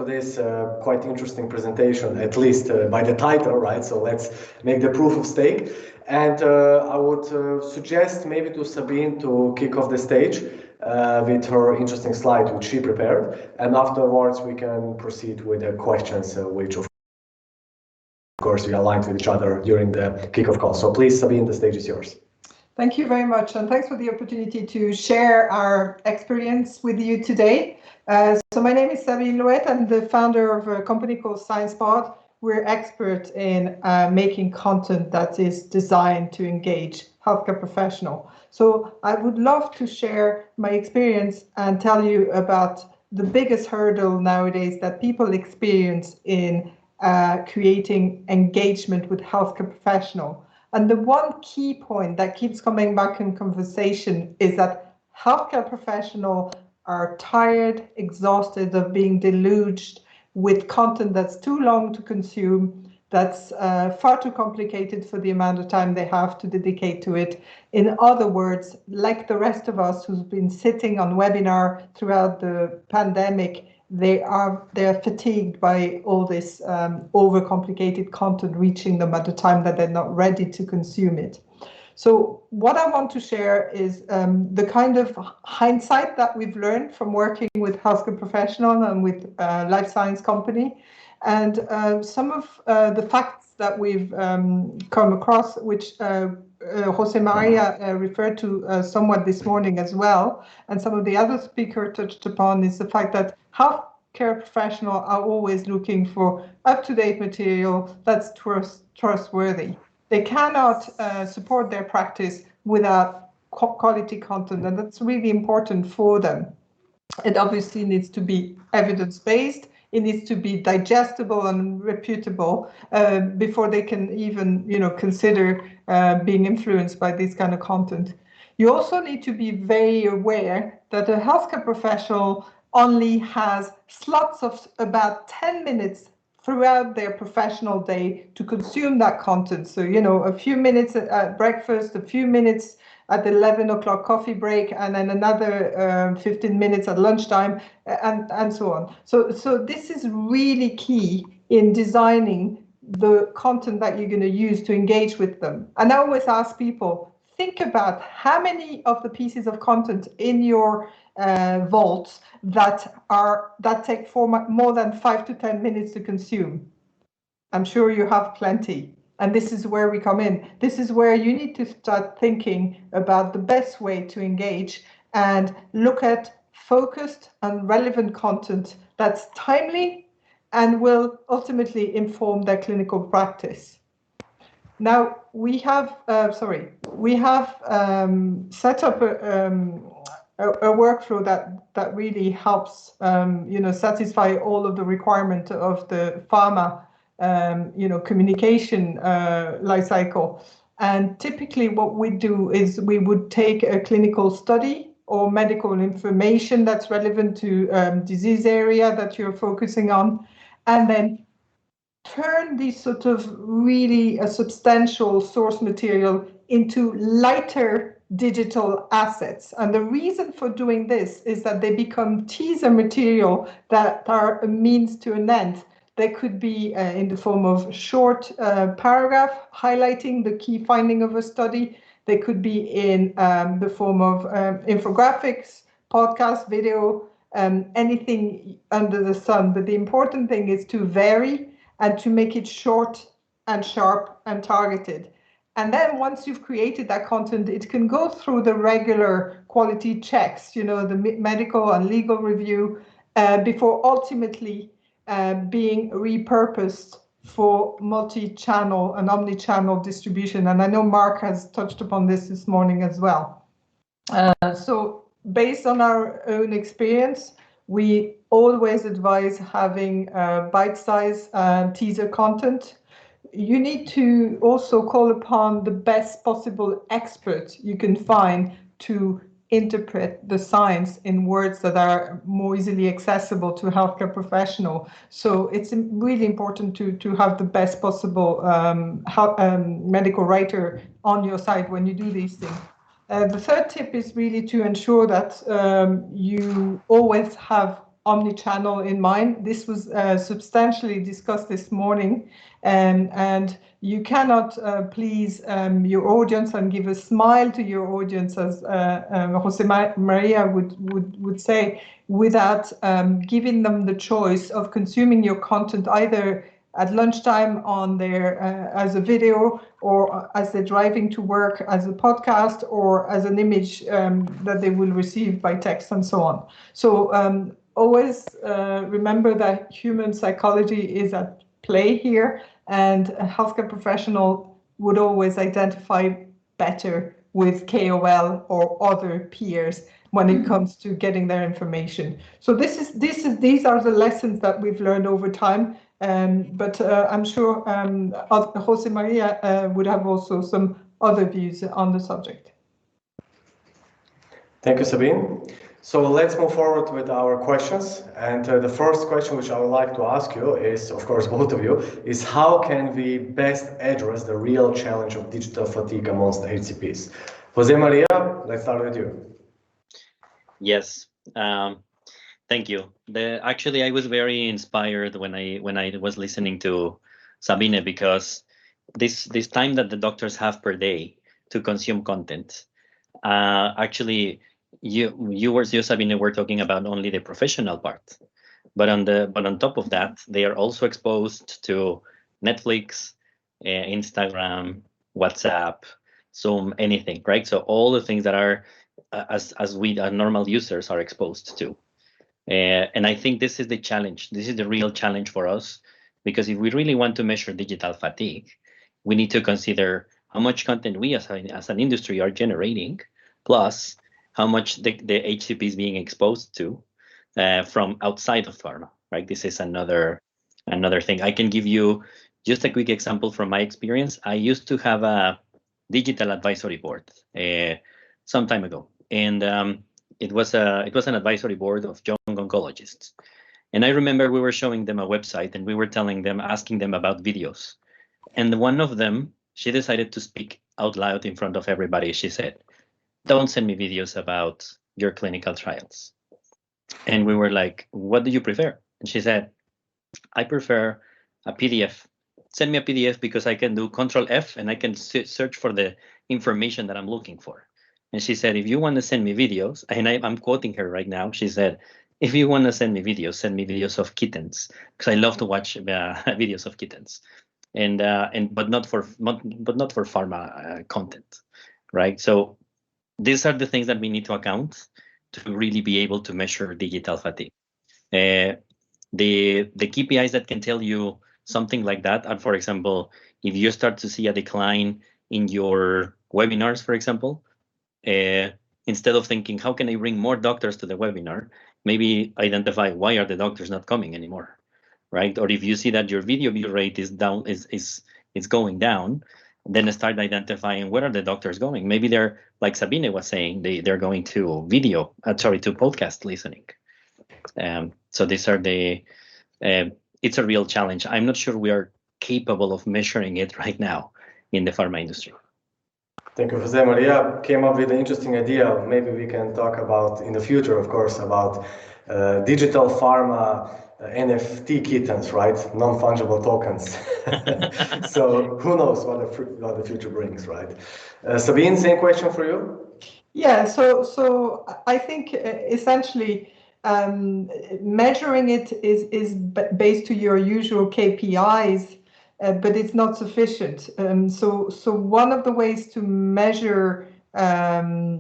this quite interesting presentation, at least by the title, right? So let's make the proof of stake. And I would suggest maybe to Sabine to kick off the stage with her interesting slide, which she prepared. And afterwards, we can proceed with the questions, which of course we aligned with each other during the kickoff call. So please, Sabine, the stage is yours. Thank you very much, and thanks for the opportunity to share our experience with you today. So my name is Sabine Louet. I'm the founder of a company called SciencePOD. We're experts in making content that is designed to engage healthcare professionals. So I would love to share my experience and tell you about the biggest hurdle nowadays that people experience in creating engagement with healthcare professionals. And the one key point that keeps coming back in conversation is that healthcare professionals are tired, exhausted of being deluged with content that's too long to consume, that's far too complicated for the amount of time they have to dedicate to it. In other words, like the rest of us who's been sitting on webinar throughout the pandemic, they're fatigued by all this overcomplicated content reaching them at a time that they're not ready to consume it. So what I want to share is the kind of hindsight that we've learned from working with healthcare professionals and with life science company, and some of the facts that we've come across, which Jose Maria referred to somewhat this morning as well, and some of the other speakers touched upon, is the fact that healthcare professionals are always looking for up-to-date material that's trustworthy. They cannot support their practice without quality content, and that's really important for them. It obviously needs to be evidence-based. It needs to be digestible and reputable before they can even, consider being influenced by this kind of content. You also need to be very aware that a healthcare professional only has slots of about 10 minutes throughout their professional day to consume that content. So, a few minutes at breakfast, a few minutes at the 11 o'clock coffee break, and then another 15 minutes at lunchtime, and so on. So this is really key in designing the content that you're going to use to engage with them. And I always ask people, think about how many of the pieces of content in your vaults that take more than 5 to 10 minutes to consume. I'm sure you have plenty. And this is where we come in. This is where you need to start thinking about the best way to engage and look at focused and relevant content that's timely and will ultimately inform their clinical practice. Now, we have set up a workflow that really helps satisfy all of the requirements of the pharma communication life cycle. And typically what we do is we would take a clinical study or medical information that's relevant to disease area that you're focusing on, and then turn these sort of really substantial source material into lighter digital assets. And the reason for doing this is that they become teaser material that are a means to an end. They could be in the form of short paragraph highlighting the key finding of a study. They could be in the form of infographics, podcast, video, anything under the sun. But the important thing is to vary and to make it short and sharp and targeted. And then once you've created that content, it can go through the regular quality checks, the medical and legal review, before ultimately being repurposed for multi-channel and omni-channel distribution. And I know Mark has touched upon this morning as well. So based on our own experience, we always advise having bite-sized teaser content. You need to also call upon the best possible expert you can find to interpret the science in words that are more easily accessible to a healthcare professional. So it's really important to have the best possible medical writer on your side when you do these things. The third tip is really to ensure that you always have omnichannel in mind. This was substantially discussed this morning, and you cannot please your audience and give a smile to your audience, as Jose Maria would say, without giving them the choice of consuming your content either at lunchtime on their as a video, or as they're driving to work as a podcast, or as an image that they will receive by text, and so on. So always remember that human psychology is at play here, and a healthcare professional would always identify better with KOL or other peers when it comes to getting their information. So these are the lessons that we've learned over time. But I'm sure Jose Maria would have also some other views on the subject. Thank you, Sabine. So let's move forward with our questions. And the first question which I would like to ask you is, of course, both of you, is how can we best address the real challenge of digital fatigue amongst HCPs? Jose Maria, let's start with you. Yes. Thank you. Actually, I was very inspired when I was listening to Sabine, because this time that the doctors have per day to consume content, actually, you Sabine were talking about only the professional part, but on top of that, they are also exposed to Netflix, Instagram, WhatsApp, Zoom, anything, right? So all the things that are as we normal users are exposed to. And I think this is the challenge. This is the real challenge for us, because if we really want to measure digital fatigue, we need to consider how much content we as an industry are generating, plus how much the HCP is being exposed to from outside of pharma, right? This is another thing. I can give you just a quick example from my experience. I used to have a digital advisory board some time ago, and it was an advisory board of young oncologists. And I remember we were showing them a website, and we were asking them about videos. And one of them, she decided to speak out loud in front of everybody. She said, "Don't send me videos about your clinical trials." And we were like, "What do you prefer?" And she said, "I prefer a PDF. Send me a PDF because I can do Control F and I can search for the information that I'm looking for." And she said, "If you want to send me videos," and I'm quoting her right now, she said, "If you want to send me videos of kittens, because I love to watch videos of kittens, but not for pharma content, right?" So these are the things that we need to account to really be able to measure digital fatigue. The KPIs that can tell you something like that are, for example, if you start to see a decline in your webinars, for example, instead of thinking, how can I bring more doctors to the webinar, maybe identify why are the doctors not coming anymore, right? Or if you see that your video view rate is down, is going down, then start identifying where are the doctors going. Maybe they're, like Sabine was saying, they're going to to podcast listening. So these are it's a real challenge. I'm not sure we are capable of measuring it right now in the pharma industry. Thank you. Jose Maria came up with an interesting idea. Maybe we can talk about in the future, of course, about digital pharma NFT kittens, right? Non-fungible tokens. So who knows what the future brings, right? Sabine, same question for you. Yeah. So I think essentially measuring it is based to your usual KPIs. But it's not sufficient. So one of the ways to measure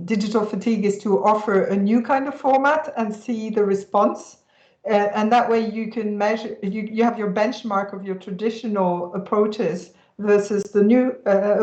digital fatigue is to offer a new kind of format and see the response. And that way you can measure, you have your benchmark of your traditional approaches versus the new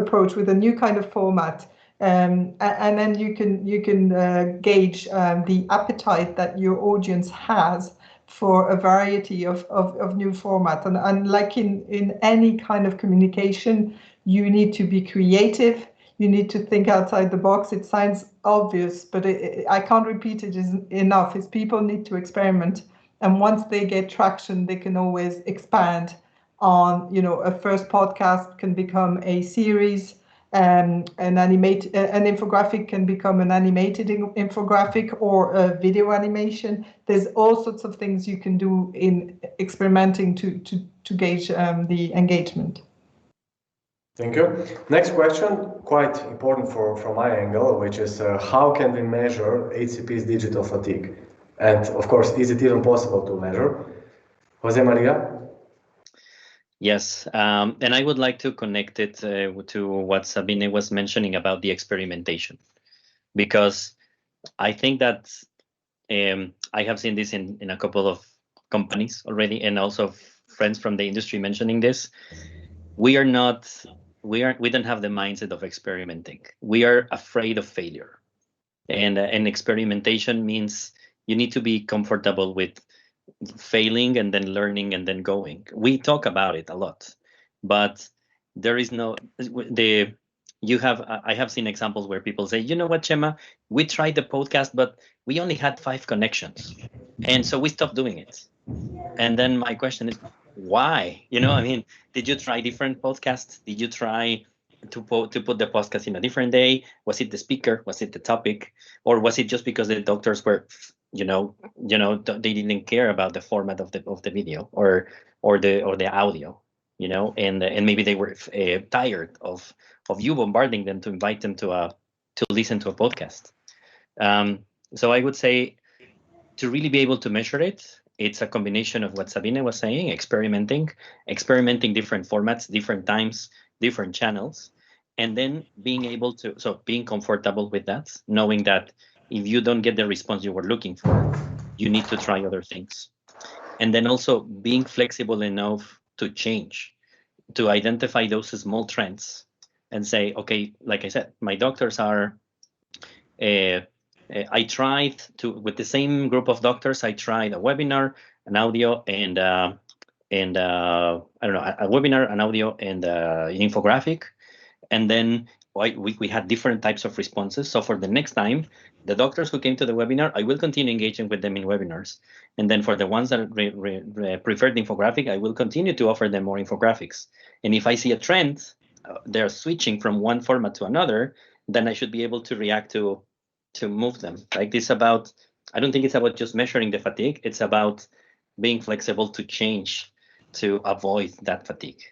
approach with a new kind of format. And then you can gauge the appetite that your audience has for a variety of new format. And like in any kind of communication, you need to be creative. You need to think outside the box. It sounds obvious, but I can't repeat it enough. Is people need to experiment. And once they get traction, they can always expand on, a first podcast can become a series. an infographic can become an animated infographic or a video animation. There's all sorts of things you can do in experimenting to gauge the engagement. Thank you. Next question, quite important from my angle, which is how can we measure HCP's digital fatigue? And of course, is it even possible to measure? Jose Maria? Yes, and I would like to connect it to what Sabine was mentioning about the experimentation, because I think that I have seen this in a couple of companies already, and also friends from the industry mentioning this. We don't have the mindset of experimenting. We are afraid of failure, and experimentation means you need to be comfortable with failing and then learning and then going. We talk about it a lot, but there is no I have seen examples where people say, you know what, Chema, we tried the podcast, but we only had 5 connections, and so we stopped doing it. And then my question is, why? I mean, did you try different podcasts? Did you try to put the podcast in a different day? Was it the speaker? Was it the topic? Or was it just because the doctors were, they didn't care about the format of the video or the audio, and maybe they were tired of you bombarding them to invite them to listen to a podcast. So I would say, to really be able to measure it, it's a combination of what Sabine was saying, experimenting different formats, different times, different channels, and then being comfortable with that, knowing that if you don't get the response you were looking for, you need to try other things. And then also being flexible enough to change, to identify those small trends and say, okay, like I said, my doctors are, I tried with the same group of doctors, I tried a webinar, an audio, and I don't know, a webinar, an audio, and an infographic. And then we had different types of responses. So for the next time, the doctors who came to the webinar, I will continue engaging with them in webinars. And then for the ones that preferred the infographic, I will continue to offer them more infographics. And if I see a trend, they're switching from one format to another, then I should be able to react to move them. Like this about, I don't think it's about just measuring the fatigue. It's about being flexible to change to avoid that fatigue.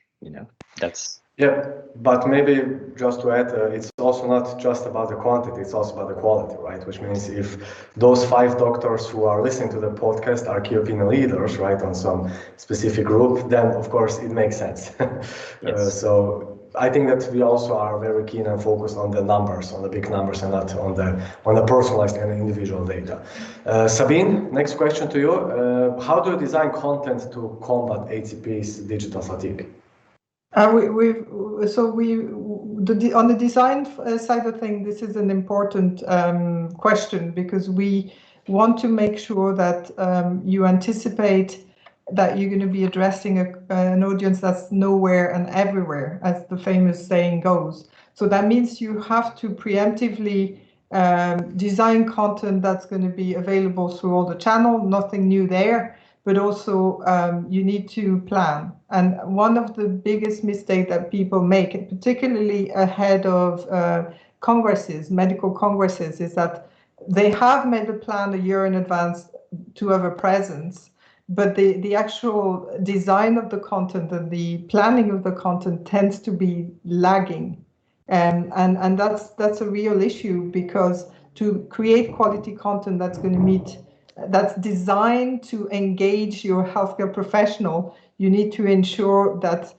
That's. Yeah, but maybe just to add, it's also not just about the quantity, it's also about the quality, right? Which means if those 5 doctors who are listening to the podcast are key opinion leaders, right, on some specific group, then of course it makes sense. Yes. So I think that we also are very keen and focused on the numbers, on the big numbers, and not on the personalized and individual data. Sabine, next question to you. How do you design content to combat HCP's digital fatigue? On the design side of things, this is an important question, because we want to make sure that you anticipate that you're going to be addressing an audience that's nowhere and everywhere, as the famous saying goes. So that means you have to preemptively design content that's going to be available through all the channels, nothing new there, but also you need to plan. And one of the biggest mistakes that people make, particularly ahead of congresses, medical congresses, is that they have made a plan a year in advance to have a presence, but the actual design of the content and the planning of the content tends to be lagging. And that's a real issue, because to create quality content that's designed to engage your healthcare professional, you need to ensure that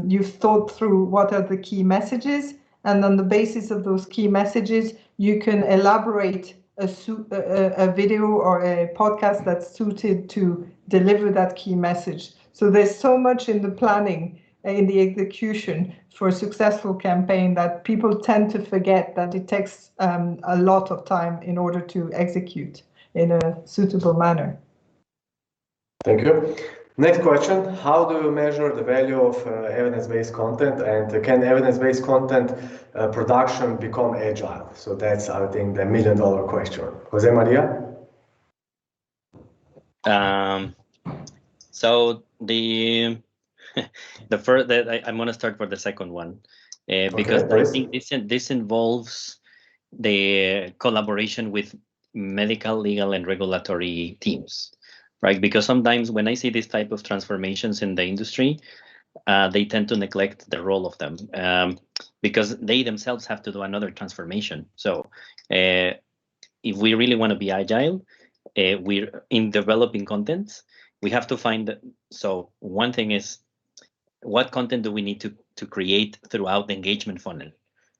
you've thought through what are the key messages, and on the basis of those key messages, you can elaborate a video or a podcast that's suited to deliver that key message. So there's so much in the planning, in the execution for a successful campaign, that people tend to forget that it takes a lot of time in order to execute in a suitable manner. Thank you. Next question, how do you measure the value of evidence-based content, and can evidence-based content production become agile? So that's, I think, the million-dollar question. Jose Maria? So I'm going to start for the second one. because Okay, I please. think this involves the collaboration with medical, legal, and regulatory teams, right? Because sometimes when I see this type of transformations in the industry, they tend to neglect the role of them, because they themselves have to do another transformation. So if we really want to be agile, we're in developing content, we have to find. So one thing is, what content do we need to create throughout the engagement funnel,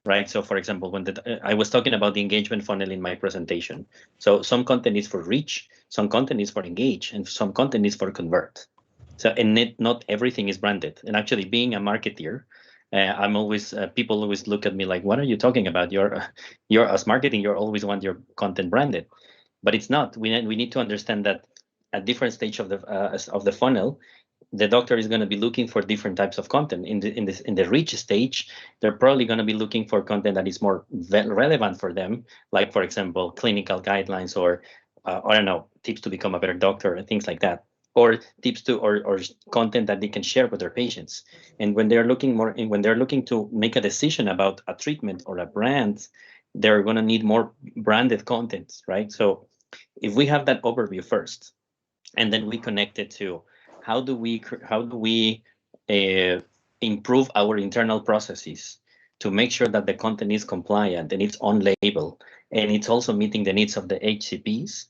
right? So for example, when I was talking about the engagement funnel in my presentation, so some content is for reach, some content is for engage, and some content is for convert. So, and not everything is branded. And actually, being a marketeer, I'm always people always look at me like, "What are you talking about? You're as marketing, you always want your content branded," but it's not. We need to understand that at different stage of the funnel, the doctor is going to be looking for different types of content. In the reach stage, they're probably going to be looking for content that is more relevant for them, like for example, clinical guidelines, or I don't know, tips to become a better doctor and things like that, or tips to or content that they can share with their patients. And when they're looking to make a decision about a treatment or a brand, they're going to need more branded content, right? So if we have that overview first, and then we connect it to how do we improve our internal processes to make sure that the content is compliant and it's on label and it's also meeting the needs of the HCPs.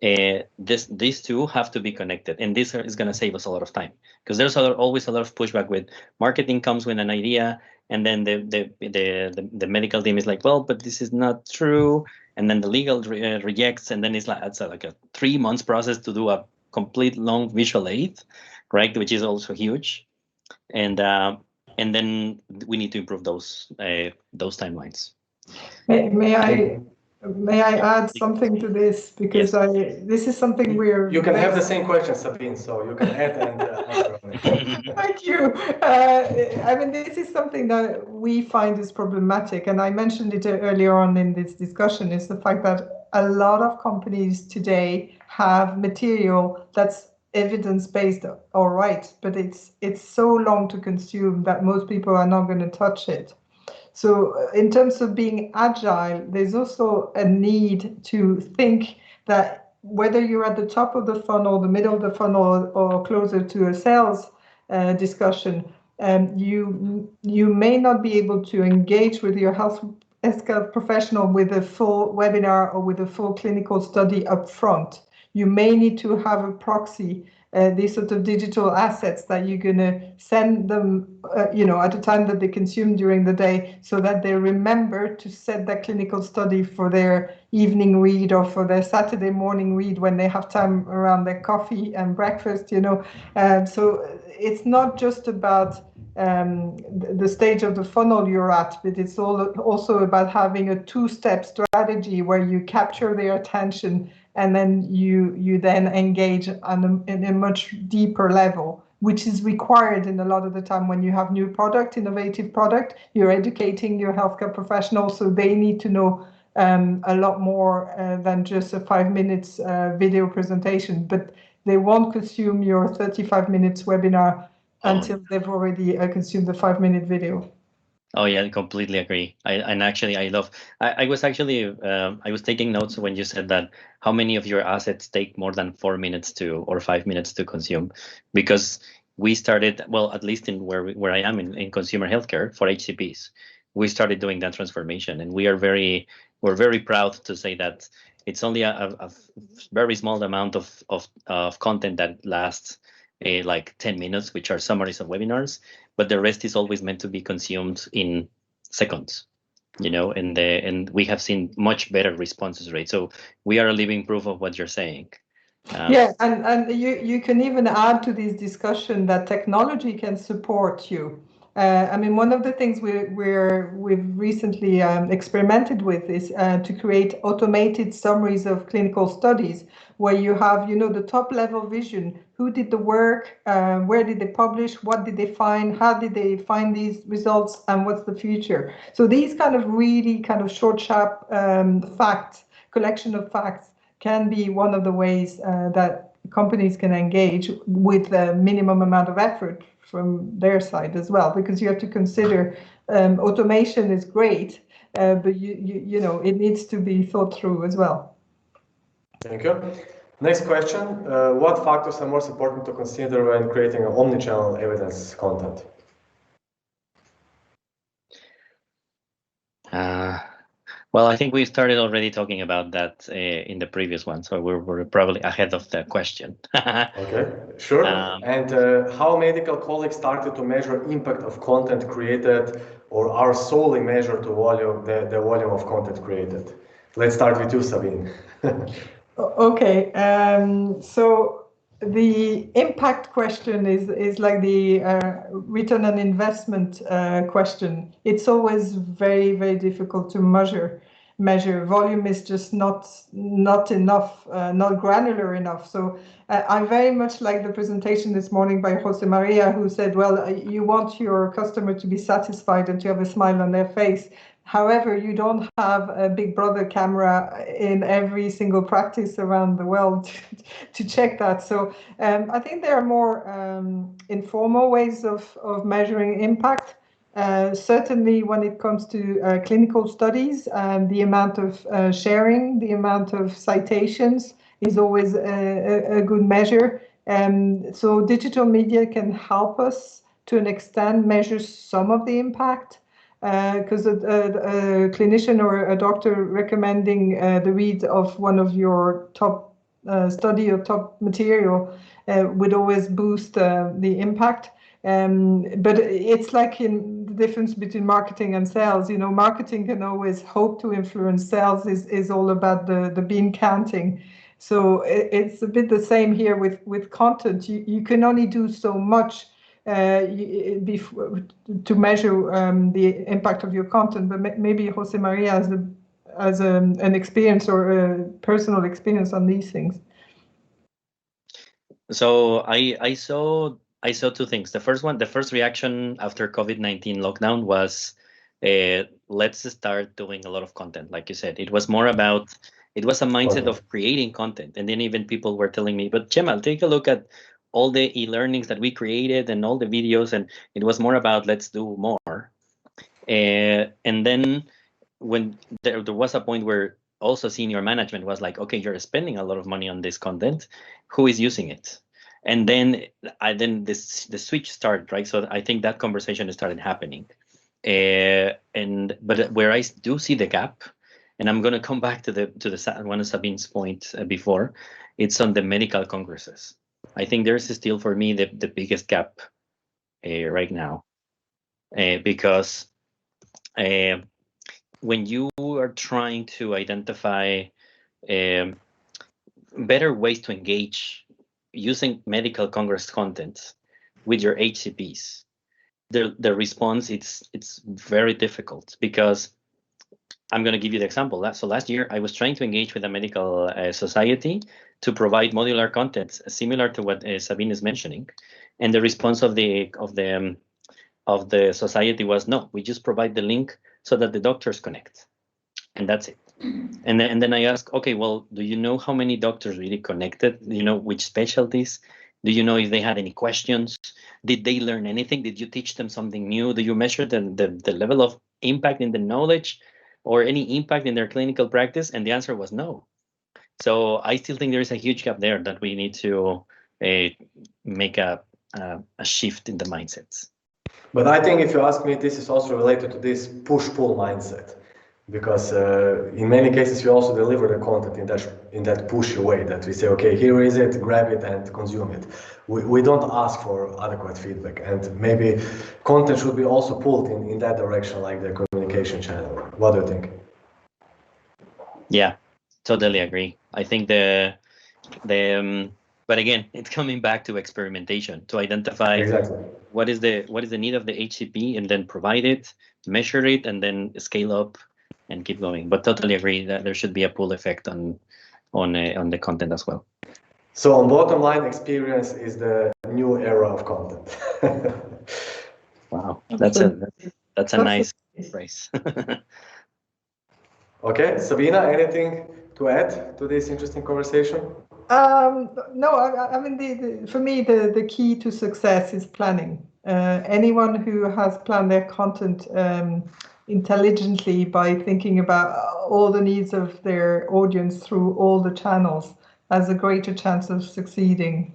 These two have to be connected, and this is going to save us a lot of time, because there's always a lot of pushback with marketing comes with an idea, and then the medical team is like, well, but this is not true, and then the legal rejects, and then it's like a 3 months process to do a complete long visual aid, right? Which is also huge, and then we need to improve those timelines. May I add something to this, because Yes. this is something we're. You can have the same question, Sabine, so you can add and answer on it. Thank you. I mean, this is something that we find is problematic, and I mentioned it earlier on in this discussion, is the fact that a lot of companies today have material that's evidence-based, all right, but it's so long to consume that most people are not going to touch it. So in terms of being agile, there's also a need to think that whether you're at the top of the funnel, the middle of the funnel, or closer to a sales discussion, you may not be able to engage with your healthcare professional with a full webinar or with a full clinical study up front. You may need to have a proxy, these sort of digital assets that you're going to send them, at a time that they consume during the day, so that they remember to set that clinical study for their evening read or for their Saturday morning read when they have time around their coffee and breakfast. So it's not just about the stage of the funnel you're at, but it's also about having a two-step strategy where you capture their attention and then you then engage in a much deeper level, which is required in a lot of the time when you have new product, innovative product. You're educating your healthcare professionals, so they need to know a lot more than just a 5 minutes video presentation, but they won't consume your 35 minutes webinar until they've already consumed the 5-minute video. Oh yeah, I completely agree. I was taking notes when you said that how many of your assets take more than 4 minutes or 5 minutes to consume, because we started, well, at least in where I am in consumer healthcare for HCPs, we started doing that transformation, and we're very proud to say that it's only a very small amount of content that lasts like 10 minutes, which are summaries of webinars, but the rest is always meant to be consumed in seconds, and we have seen much better responses rate. So we are a living proof of what you're saying. Yeah, and you can even add to this discussion that technology can support you. I mean, one of the things we've recently experimented with is to create automated summaries of clinical studies, where you have, the top level vision. Who did the work? Where did they publish? What did they find? How did they find these results? And what's the future? So these kind of really kind of short, sharp collection of facts can be one of the ways that companies can engage with a minimum amount of effort from their side as well, because you have to consider automation is great, but you know, it needs to be thought through as well. Thank you. Next question, what factors are most important to consider when creating an omnichannel evidence content? Well, I think we started already talking about that in the previous one, so we're probably ahead of the question. Okay, sure. And how medical colleagues started to measure impact of content created, or are solely measured to volume, the volume of content created? Let's start with you, Sabine. Okay, so the impact question is like the return on investment question. It's always very, very difficult to measure. Volume is just not enough, not granular enough. So I very much like the presentation this morning by Jose Maria, who said, well, you want your customer to be satisfied and to have a smile on their face. However, you don't have a Big Brother camera in every single practice around the world to check that. So I think there are more informal ways of measuring impact. Certainly when it comes to clinical studies, the amount of sharing, the amount of citations is always a good measure. So digital media can help us to an extent measure some of the impact. Because a clinician or a doctor recommending the read of one of your top study or top material would always boost the impact. But it's like in the difference between marketing and sales. You know, marketing can always hope to influence. Sales is all about the bean counting. So it's a bit the same here with content. You can only do so much to measure the impact of your content, but maybe Jose Maria has an experience or a personal experience on these things. So I saw two things. The first reaction after COVID-19 lockdown was let's start doing a lot of content. Like you said, it was a mindset of creating content, and then even people were telling me, but Cemal, take a look at all the e-learnings that we created and all the videos, and it was more about let's do more. And then when there was a point where also senior management was like, okay, you're spending a lot of money on this content, who is using it? And then the switch started, right? So I think that conversation started happening. But where I do see the gap, and I'm going to come back to one of Sabine's points before, it's on the medical congresses. I think there's still for me the biggest gap right now, because when you are trying to identify better ways to engage using medical congress content with your HCPs, the response it's very difficult, because I'm going to give you the example. So last year I was trying to engage with a medical society to provide modular content similar to what Sabine is mentioning, and the response of the society was, no, we just provide the link so that the doctors connect, and that's it. And then I asked, okay, well, do you know how many doctors really connected? Do you know which specialties? Do you know if they had any questions? Did they learn anything? Did you teach them something new? Do you measure the level of impact in the knowledge or any impact in their clinical practice? And the answer was no. So I still think there is a huge gap there that we need to make a shift in the mindsets. But I think if you ask me, this is also related to this push-pull mindset, because in many cases we also deliver the content in that pushy way that we say, okay, here is it, grab it and consume it. We don't ask for adequate feedback, and maybe content should be also pulled in that direction, like the communication channel. What do you think? Yeah, totally agree. I think but again, it's coming back to experimentation to identify exactly what is the need of the HCP, and then provide it, measure it, and then scale up and keep going. But totally agree that there should be a pull effect on the content as well. So on bottom line, experience is the new era of content. Wow, that's a nice phrase. Okay, Sabina, anything to add to this interesting conversation? No, I mean, for me, the key to success is planning. Anyone who has planned their content intelligently by thinking about all the needs of their audience through all the channels has a greater chance of succeeding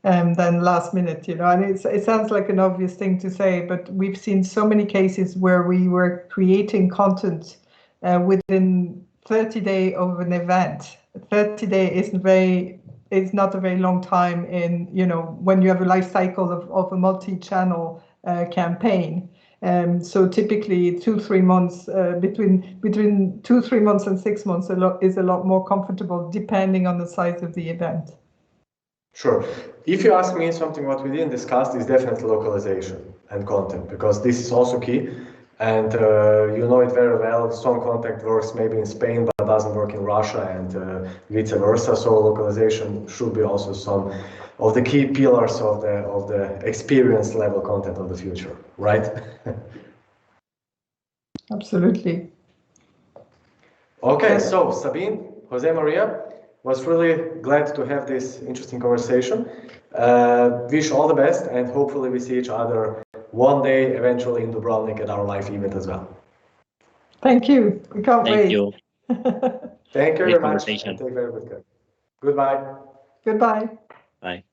than last minute, you know. And it sounds like an obvious thing to say, but we've seen so many cases where we were creating content within 30 days of an event. 30 days is not a very long time in, you know, when you have a life cycle of a multi-channel campaign. So typically 2-3 months, between 2-3 months and 6 months is a lot more comfortable depending on the size of the event. Sure. If you ask me, something what we didn't discuss is definitely localization and content, because this is also key. And you know it very well. Strong content works maybe in Spain, but doesn't work in Russia, and vice versa. So localization should be also some of the key pillars of the experience level content of the future, right? Absolutely. Okay, so Sabine, Jose Maria, was really glad to have this interesting conversation. Wish all the best, and hopefully we see each other one day, eventually in Dubrovnik at our live event as well. Thank you. We can't wait. Thank you. Thank you Great very much, and conversation. take very good care. Goodbye. Goodbye. Bye.